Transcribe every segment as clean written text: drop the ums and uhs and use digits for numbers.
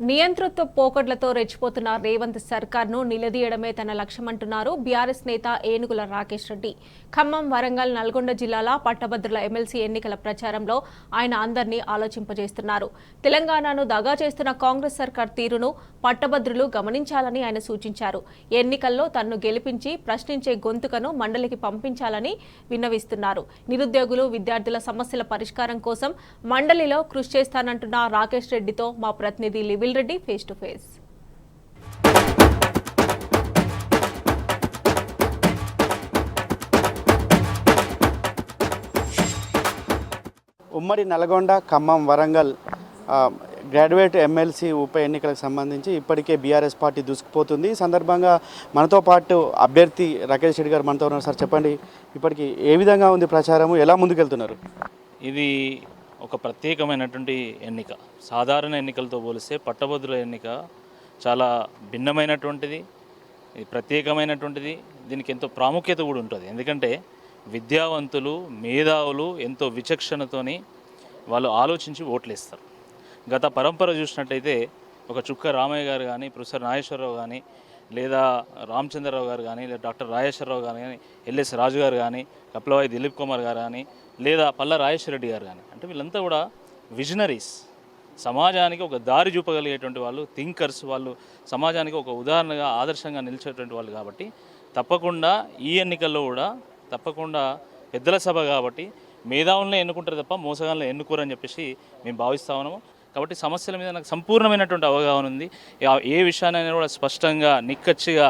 నియంతృత్వ పోకడ్లతో రెచ్చిపోతున్న రేవంత్ సర్కార్ను నిలదీయడమే తన లక్ష్యమంటున్నారు బీఆర్ఎస్ నేత ఏనుగుల రాకేష్ రెడ్డి. ఖమ్మం, వరంగల్, నల్గొండ జిల్లాల పట్టభద్రుల ఎమ్మెల్సీ ఎన్నికల ప్రచారంలో ఆయన అందరినీ ఆలోచింపజేస్తున్నారు. తెలంగాణను దగా చేస్తున్న కాంగ్రెస్ సర్కార్ తీరును పట్టభద్రులు గమనించాలని ఆయన సూచించారు. ఎన్నికల్లో తన్ను గెలిపించి ప్రశ్నించే గొంతుకను మండలికి పంపించాలని విన్నవిస్తున్నారు. నిరుద్యోగులు, విద్యార్థుల సమస్యల పరిష్కారం కోసం మండలిలో కృషి చేస్తానంటున్న రాకేష్ రెడ్డితో మా ప్రతినిధి లివిల్ రెడ్డి ఫేస్ టు ఫేస్. ఉమ్మడి నల్గొండ, ఖమ్మం, వరంగల్ గ్రాడ్యుయేట్ ఎమ్మెల్సీ ఉప ఎన్నికలకు సంబంధించి ఇప్పటికే బీఆర్ఎస్ పార్టీ దూసుకుపోతుంది. ఈ సందర్భంగా మనతో పాటు అభ్యర్థి రాకేష్ రెడ్డి గారు మనతో ఉన్నారు. సార్ చెప్పండి, ఇప్పటికి ఏ విధంగా ఉంది ప్రచారము, ఎలా ముందుకెళ్తున్నారు? ఇది ఒక ప్రత్యేకమైనటువంటి ఎన్నిక. సాధారణ ఎన్నికలతో పోలిస్తే పట్టభద్రుల ఎన్నిక చాలా భిన్నమైనటువంటిది, ప్రత్యేకమైనటువంటిది. దీనికి ఎంతో ప్రాముఖ్యత కూడా ఉంటుంది. ఎందుకంటే విద్యావంతులు, మేధావులు ఎంతో విచక్షణతోని వాళ్ళు ఆలోచించి ఓట్లేస్తారు. గత పరంపర చూసినట్టయితే ఒక చుక్క రామయ్య గారు కానీ, ప్రొఫెసర్ నాగేశ్వరరావు కానీ, లేదా రామచంద్రరావు గారు కానీ, లేదా డాక్టర్ రాజేశ్వరరావు గారు కానీ, ఎల్ఎస్ రాజు గారు కానీ, కపిలవాయి దిలీప్ కుమార్ గారు కానీ, లేదా పల్లా రాజేశ్వర రెడ్డి గారు కానీ, అంటే వీళ్ళంతా కూడా విజనరీస్. సమాజానికి ఒక దారి చూపగలిగేటువంటి వాళ్ళు, థింకర్స్. వాళ్ళు సమాజానికి ఒక ఉదాహరణగా, ఆదర్శంగా నిలిచేటువంటి వాళ్ళు. కాబట్టి తప్పకుండా ఈ ఎన్నికల్లో కూడా తప్పకుండా పెద్దల సభ కాబట్టి మేధావులను ఎన్నుకుంటారు తప్ప మోసగాళ్ళని ఎన్నుకోరని చెప్పేసి మేము భావిస్తా ఉన్నాము. కాబట్టి సమస్యల మీద నాకు సంపూర్ణమైనటువంటి అవగాహన ఉంది. ఏ విషయాన్ని కూడా స్పష్టంగా, నిక్కచ్చిగా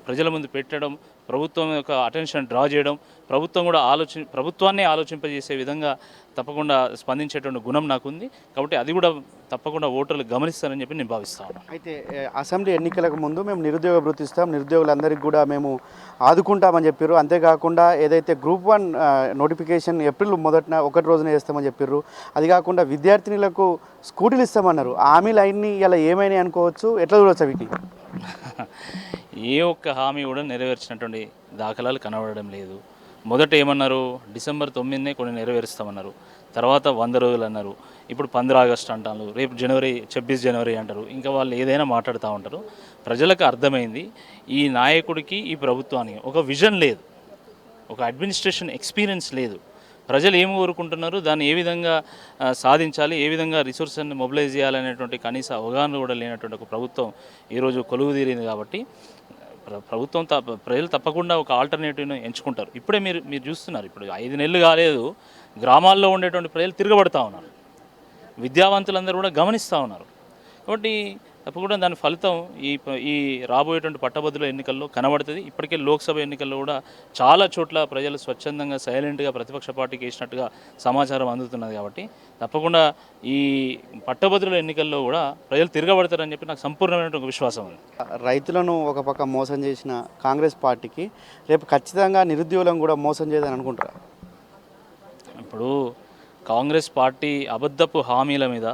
ప్రజల ముందు పెట్టడం, ప్రభుత్వం యొక్క అటెన్షన్ డ్రా చేయడం, ప్రభుత్వాన్ని ఆలోచింపజేసే విధంగా తప్పకుండా స్పందించేటువంటి గుణం నాకుంది. కాబట్టి అది కూడా తప్పకుండా ఓటర్లు గమనిస్తారని చెప్పి నేను భావిస్తాను. అయితే అసెంబ్లీ ఎన్నికలకు ముందు మేము నిరుద్యోగ భృతి ఇస్తాం, నిరుద్యోగులందరికీ కూడా మేము ఆదుకుంటామని చెప్పారు. అంతేకాకుండా ఏదైతే గ్రూప్ 1 నోటిఫికేషన్ ఏప్రిల్ 1 రోజున వేస్తామని చెప్పారు. అది కాకుండా విద్యార్థినులకు స్కూటీలు ఇస్తామన్నారు. హామీలు అన్నీ ఇలా ఏమైనా అనుకోవచ్చు, ఎట్లా చూడవచ్చు వీటిని? ఏ ఒక్క హామీ కూడా నెరవేర్చినటువంటి దాఖలాలు కనబడడం లేదు. మొదట ఏమన్నారు, డిసెంబర్ 9నే కొన్ని నెరవేరుస్తామన్నారు. తర్వాత 100 రోజులు అన్నారు. ఇప్పుడు 15 ఆగస్టు అంటారు, రేపు 26 జనవరి అంటారు. ఇంకా వాళ్ళు ఏదైనా మాట్లాడుతూ ఉంటారు. ప్రజలకు అర్థమైంది, ఈ నాయకుడికి, ఈ ప్రభుత్వానికి ఒక విజన్ లేదు, ఒక అడ్మినిస్ట్రేషన్ ఎక్స్పీరియన్స్ లేదు. ప్రజలు ఏమి కోరుకుంటున్నారు, దాన్ని ఏ విధంగా సాధించాలి, ఏ విధంగా రిసోర్సెస్ని మొబిలైజ్ చేయాలనేటువంటి కనీస అవగాహన కూడా లేనటువంటి ఒక ప్రభుత్వం ఈరోజు కొలువు తీరింది. కాబట్టి ప్రభుత్వం ప్రజలు తప్పకుండా ఒక ఆల్టర్నేటివ్ను ఎంచుకుంటారు. ఇప్పుడే మీరు చూస్తున్నారు, ఇప్పుడు 5 నెలలు కాలేదు, గ్రామాల్లో ఉండేటువంటి ప్రజలు తిరగబడుతూ ఉన్నారు. విద్యావంతులందరూ కూడా గమనిస్తూ ఉన్నారు. కాబట్టి తప్పకుండా దాని ఫలితం ఈ రాబోయేటువంటి పట్టభద్రుల ఎన్నికల్లో కనబడుతుంది. ఇప్పటికే లోక్సభ ఎన్నికల్లో కూడా చాలా చోట్ల ప్రజలు స్వచ్ఛందంగా, సైలెంట్గా ప్రతిపక్ష పార్టీకి వేసినట్టుగా సమాచారం అందుతున్నది. కాబట్టి తప్పకుండా ఈ పట్టభద్రుల ఎన్నికల్లో కూడా ప్రజలు తిరగబడతారని చెప్పి నాకు సంపూర్ణమైన విశ్వాసం ఉంది. రైతులను ఒక పక్క మోసం చేసిన కాంగ్రెస్ పార్టీకి రేపు ఖచ్చితంగా నిరుద్యోగులను కూడా మోసం చేయదని అనుకుంటారా? ఇప్పుడు కాంగ్రెస్ పార్టీ అబద్ధపు హామీల మీద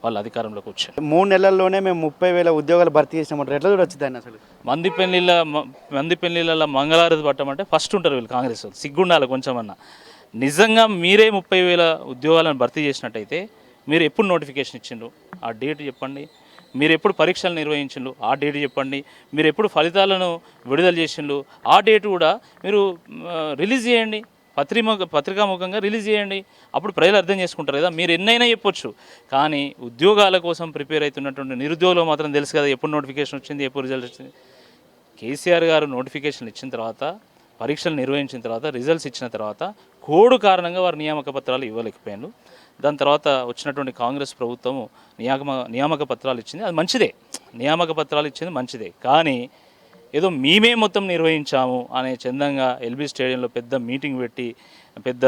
వాళ్ళు అధికారంలోకి వచ్చారు. 3 నెలల్లోనే మేము 30,000 ఉద్యోగాలు భర్తీ చేసినామంటారు. ఎట్లా చూడొచ్చు దాన్ని? అసలు మంది పెళ్లిళ్ళ మంగళారతి పట్టమంటే ఫస్ట్ ఉంటారు వీళ్ళు కాంగ్రెస్ వాళ్ళు. సిగ్గుండాలి కొంచెమన్నా. నిజంగా మీరే 30,000 ఉద్యోగాలను భర్తీ చేసినట్టయితే మీరు ఎప్పుడు నోటిఫికేషన్ ఇచ్చిండ్రు, ఆ డేట్ చెప్పండి. మీరు ఎప్పుడు పరీక్షలు నిర్వహించిండ్రు, ఆ డేట్ చెప్పండి. మీరు ఎప్పుడు ఫలితాలను విడుదల చేసిండ్రు, ఆ డేట్ కూడా మీరు రిలీజ్ చేయండి. పత్రికాముఖంగా రిలీజ్ చేయండి. అప్పుడు ప్రజలు అర్థం చేసుకుంటారు కదా. మీరు ఎన్నైనా చెప్పొచ్చు, కానీ ఉద్యోగాల కోసం ప్రిపేర్ అవుతున్నటువంటి నిరుద్యోగులు మాత్రం తెలుసు కదా ఎప్పుడు నోటిఫికేషన్ వచ్చింది, ఎప్పుడు రిజల్ట్ వచ్చింది. కేసీఆర్ గారు నోటిఫికేషన్ ఇచ్చిన తర్వాత, పరీక్షలు నిర్వహించిన తర్వాత, రిజల్ట్స్ ఇచ్చిన తర్వాత కోడ్ కారణంగా వారు నియామక పత్రాలు ఇవ్వలేకపోయారు. దాని తర్వాత వచ్చినటువంటి కాంగ్రెస్ ప్రభుత్వము నియామక పత్రాలు ఇచ్చింది, అది మంచిదే. నియామక పత్రాలు ఇచ్చింది మంచిదే. కానీ ఏదో మేమే మొత్తం నిర్వహించాము అనే చందంగా ఎల్బీ స్టేడియంలో పెద్ద మీటింగ్ పెట్టి, పెద్ద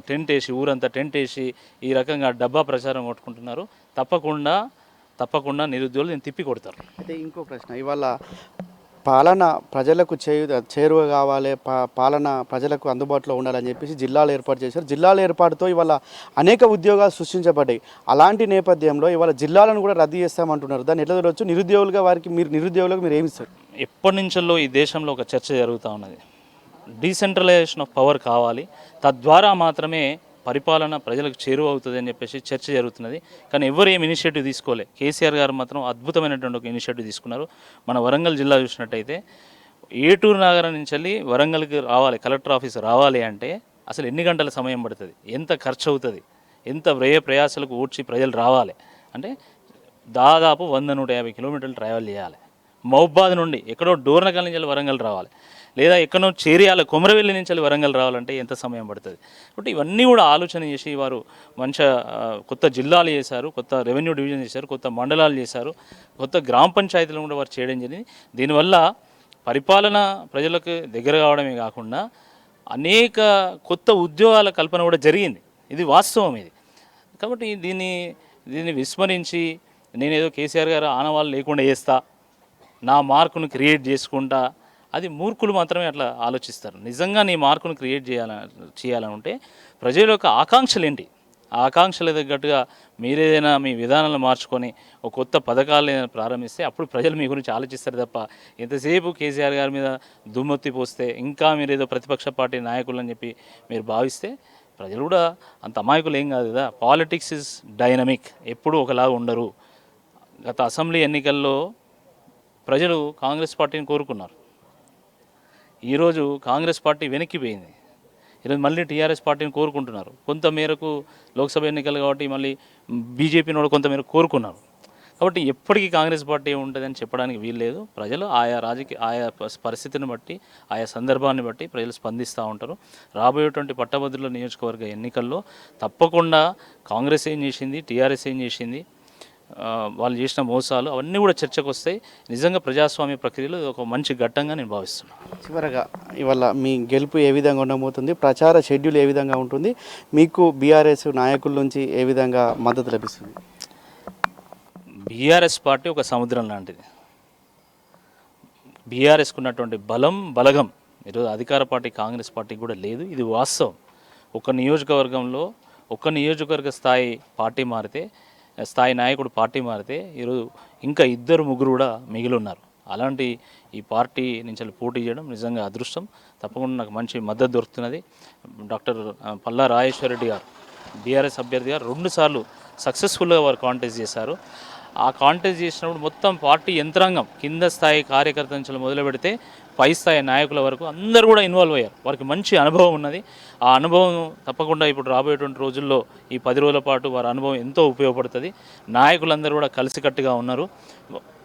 టెంట్ వేసి, ఊరంతా టెంట్ వేసి ఈ రకంగా డబ్బా ప్రచారం కొట్టుకుంటున్నారు. తప్పకుండా నిరుద్యోగులు దీన్ని తిప్పి కొడతారు. అయితే ఇంకో ప్రశ్న, ఇవాళ పాలన ప్రజలకు చేరువ కావాలి, పాలన ప్రజలకు అందుబాటులో ఉండాలని చెప్పేసి జిల్లాలు ఏర్పాటు చేశారు. జిల్లాల ఏర్పాటుతో ఇవాళ అనేక ఉద్యోగాలు సృష్టించబడ్డాయి. అలాంటి నేపథ్యంలో ఇవాళ జిల్లాలను కూడా రద్దు చేస్తామంటున్నారు. దాన్ని ఎట్లా చూడవచ్చు? నిరుద్యోగులుగా నిరుద్యోగులకు మీరు ఏమి ఇస్తారు? ఎప్పటి నుంచో ఈ దేశంలో ఒక చర్చ జరుగుతూ ఉన్నది. డీసెంట్రలైజేషన్ ఆఫ్ పవర్ కావాలి. తద్వారా మాత్రమే పరిపాలన ప్రజలకు చేరువ అవుతుంది అని చెప్పేసి చర్చ జరుగుతున్నది. కానీ ఎవరు ఏం ఇనిషియేటివ్ తీసుకోలే. కేసీఆర్ గారు మాత్రం అద్భుతమైనటువంటి ఒక ఇనిషియేటివ్ తీసుకున్నారు. మన వరంగల్ జిల్లా చూసినట్టయితే ఏటూరు నగరం నుంచి వెళ్ళి వరంగల్కి రావాలి, కలెక్టర్ ఆఫీస్ రావాలి అంటే అసలు ఎన్ని గంటల సమయం పడుతుంది, ఎంత ఖర్చు అవుతుంది, ఎంత వ్యయ ప్రయాసాలకు ఊడ్చి ప్రజలు రావాలి అంటే దాదాపు 100-150 కిలోమీటర్లు ట్రావెల్ చేయాలి. మహబాద్ నుండి ఎక్కడో డోర్నకల్ నుంచి వరంగల్ రావాలి, లేదా ఎక్కడో చేరియాల కొమరవెల్లి నుంచి వరంగల్ రావాలంటే ఎంత సమయం పడుతుంది. కాబట్టి ఇవన్నీ కూడా ఆలోచన చేసి వారు మంచిగా కొత్త జిల్లాలు చేశారు, కొత్త రెవెన్యూ డివిజన్ చేశారు, కొత్త మండలాలు చేశారు, కొత్త గ్రామ పంచాయతీలు కూడా వారు చేయడం జరిగింది. దీనివల్ల పరిపాలన ప్రజలకు దగ్గర కావడమే కాకుండా అనేక కొత్త ఉద్యోగాల కల్పన కూడా జరిగింది. ఇది వాస్తవం ఇది. కాబట్టి దీన్ని విస్మరించి నేనేదో కేసీఆర్ గారు ఆనవాళ్ళు లేకుండా చేస్తా, నా మార్కును క్రియేట్ చేసుకుంటా, అది మూర్ఖులు మాత్రమే అట్లా ఆలోచిస్తారు. నిజంగా నీ మార్కును క్రియేట్ చేయాలనుంటే ప్రజల యొక్క ఆకాంక్షలు ఏంటి, ఆ ఆకాంక్షల తగ్గట్టుగా మీరేదైనా మీ విధానాలను మార్చుకొని ఒక కొత్త పథకాలు ప్రారంభిస్తే అప్పుడు ప్రజలు మీ గురించి ఆలోచిస్తారు తప్ప ఎంతసేపు కేసీఆర్ గారి మీద దుమ్మెత్తి పోస్తే, ఇంకా మీరు ఏదో ప్రతిపక్ష పార్టీ నాయకులు అని చెప్పి మీరు భావిస్తే ప్రజలు కూడా అంత అమాయకులు ఏం కాదు కదా. పాలిటిక్స్ ఇస్ డైనమిక్, ఎప్పుడూ ఒకలాగా ఉండరు. గత అసెంబ్లీ ఎన్నికల్లో ప్రజలు కాంగ్రెస్ పార్టీని కోరుకున్నారు. ఈరోజు కాంగ్రెస్ పార్టీ వెనక్కిపోయింది. ఈరోజు మళ్ళీ టీఆర్ఎస్ పార్టీని కోరుకుంటున్నారు. కొంత మేరకు లోక్సభ ఎన్నికలు కాబట్టి మళ్ళీ బీజేపీని కూడా కొంత మేరకు కోరుకున్నారు. కాబట్టి ఎప్పటికీ కాంగ్రెస్ పార్టీ ఉంటుందని చెప్పడానికి వీల్లేదు. ప్రజలు ఆయా పరిస్థితిని బట్టి, ఆయా సందర్భాన్ని బట్టి ప్రజలు స్పందిస్తూ ఉంటారు. రాబోయేటువంటి పట్టభద్రుల నియోజకవర్గ ఎన్నికల్లో తప్పకుండా కాంగ్రెస్ ఏం చేసింది, టీఆర్ఎస్ ఏం చేసింది, వాళ్ళు చేసిన మోసాలు అవన్నీ కూడా చర్చకు వస్తాయి. నిజంగా ప్రజాస్వామ్య ప్రక్రియలో ఒక మంచి ఘట్టంగా నేను భావిస్తున్నాను. చివరగా ఇవాళ మీ గెలుపు ఏ విధంగా ఉండబోతుంది, ప్రచార షెడ్యూల్ ఏ విధంగా ఉంటుంది, మీకు బీఆర్ఎస్ నాయకుల నుంచి ఏ విధంగా మద్దతు లభిస్తుంది? బీఆర్ఎస్ పార్టీ ఒక సముద్రం లాంటిది. బీఆర్ఎస్కు ఉన్నటువంటి బలగం ఈరోజు అధికార పార్టీ కాంగ్రెస్ పార్టీకి కూడా లేదు. ఇది వాస్తవం. ఒక నియోజకవర్గంలో ఒక నియోజకవర్గ స్థాయి నాయకుడు పార్టీ మారితే ఈరోజు ఇంకా 2-3 కూడా మిగిలి ఉన్నారు. అలాంటి ఈ పార్టీ నుంచి పోటీ చేయడం నిజంగా అదృష్టం. తప్పకుండా నాకు మంచి మద్దతు దొరుకుతున్నది. డాక్టర్ పల్లా రాజేశ్వరరెడ్డి గారు బీఆర్ఎస్ అభ్యర్థిగా 2 సార్లు సక్సెస్ఫుల్గా వారు కాంటెస్ట్ చేశారు. ఆ కాంటెస్ట్ చేసినప్పుడు మొత్తం పార్టీ యంత్రాంగం కింద స్థాయి కార్యకర్త నుంచి మొదలు పెడితే పై స్థాయి నాయకుల వరకు అందరూ కూడా ఇన్వాల్వ్ అయ్యారు. వారికి మంచి అనుభవం ఉన్నది. ఆ అనుభవం తప్పకుండా ఇప్పుడు రాబోయేటువంటి రోజుల్లో ఈ 10 రోజుల పాటు వారి అనుభవం ఎంతో ఉపయోగపడుతుంది. నాయకులందరూ కూడా కలిసికట్టుగా ఉన్నారు.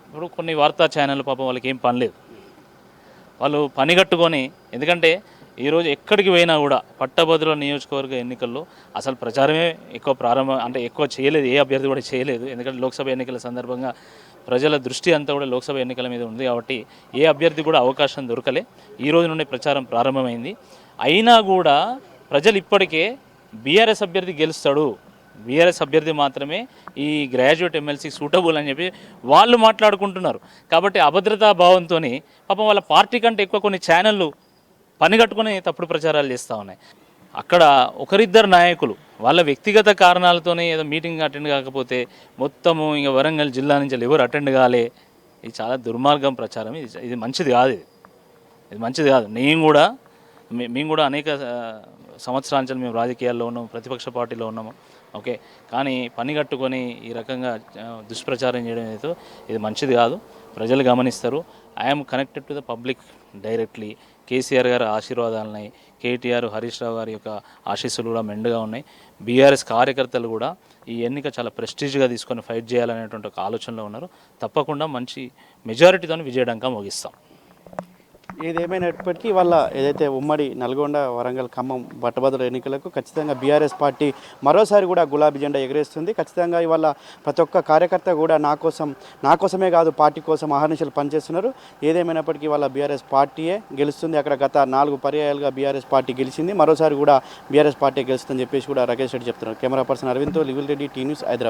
ఇప్పుడు కొన్ని వార్తా ఛానళ్ళు పాపం వాళ్ళకి ఏం పని లేదు, వాళ్ళు పని కట్టుకొని, ఎందుకంటే ఈరోజు ఎక్కడికి పోయినా కూడా పట్టభద్రుల నియోజకవర్గ ఎన్నికల్లో అసలు ప్రచారమే ఎక్కువ చేయలేదు, ఏ అభ్యర్థి కూడా చేయలేదు. ఎందుకంటే లోక్సభ ఎన్నికల సందర్భంగా ప్రజల దృష్టి అంతా కూడా లోక్సభ ఎన్నికల మీద ఉంది కాబట్టి ఏ అభ్యర్థి కూడా అవకాశం దొరకలే. ఈ రోజు నుండి ప్రచారం ప్రారంభమైంది. అయినా కూడా ప్రజలు ఇప్పటికే బీఆర్ఎస్ అభ్యర్థి గెలుస్తాడు, బీఆర్ఎస్ అభ్యర్థి మాత్రమే ఈ గ్రాడ్యుయేట్ ఎమ్మెల్సీకి సూటబుల్ అని చెప్పి వాళ్ళు మాట్లాడుకుంటున్నారు. కాబట్టి అభద్రతా భావంతో పాపం వాళ్ళ పార్టీ కంటే ఎక్కువ కొన్ని ఛానళ్ళు పని కట్టుకుని తప్పుడు ప్రచారాలు చేస్తూ ఉన్నాయి. అక్కడ ఒకరిద్దరు నాయకులు వాళ్ళ వ్యక్తిగత కారణాలతోనే ఏదో మీటింగ్ అటెండ్ కాకపోతే మొత్తము ఇంకా వరంగల్ జిల్లా నుంచి ఎవరు అటెండ్ కాలే. ఇది చాలా దుర్మార్గం ప్రచారం. ఇది మంచిది కాదు. ఇది మంచిది కాదు. మేము కూడా అనేక సంవత్సరాల నుంచి మేము రాజకీయాల్లో ఉన్నాము, ప్రతిపక్ష పార్టీలో ఉన్నాము. ఓకే, కానీ పని కట్టుకొని ఈ రకంగా దుష్ప్రచారం చేయడం ఏదో ఇది మంచిది కాదు. ప్రజలు గమనిస్తారు. I'm connected to the public directly. KCR గారి ఆశీర్వాదాలు ఉన్నాయి, కేటీఆర్ హరీష్ రావు గారి యొక్క ఆశీస్సులు కూడా మెండుగా ఉన్నాయి. బీఆర్ఎస్ కార్యకర్తలు కూడా ఈ ఎన్నిక చాలా ప్రెస్టీజ్గా తీసుకొని ఫైట్ చేయాలనేటువంటి ఒక ఆలోచనలో ఉన్నారు. తప్పకుండా మంచి మెజారిటీతో విజయడంగా ముగిస్తాం. ఏదేమైనప్పటికీ వాళ్ళ ఏదైతే ఉమ్మడి నల్గొండ, వరంగల్, ఖమ్మం పట్టభద్రుల ఎన్నికలకు ఖచ్చితంగా బీఆర్ఎస్ పార్టీ మరోసారి కూడా గులాబీ జెండా ఎగరేస్తుంది. ఖచ్చితంగా ఇవాళ ప్రతి ఒక్క కార్యకర్త కూడా నా కోసమే కాదు పార్టీ కోసం అహర్నిశలు పనిచేస్తున్నారు. ఏదేమైనప్పటికీ వాళ్ళ బీఆర్ఎస్ పార్టీయే గెలుస్తుంది. అక్కడ గత 4 పర్యాయాలుగా బీఆర్ఎస్ పార్టీ గెలిచింది. మరోసారి కూడా బీఆర్ఎస్ పార్టీ గెలుస్తుందని చెప్పేసి కూడా రాకేష్ రెడ్డి చెప్తున్నారు. కెమెరా పర్సన్ అరవింద్తో లివిల్ రెడ్డి, టీ న్యూస్, హైదరాబాద్.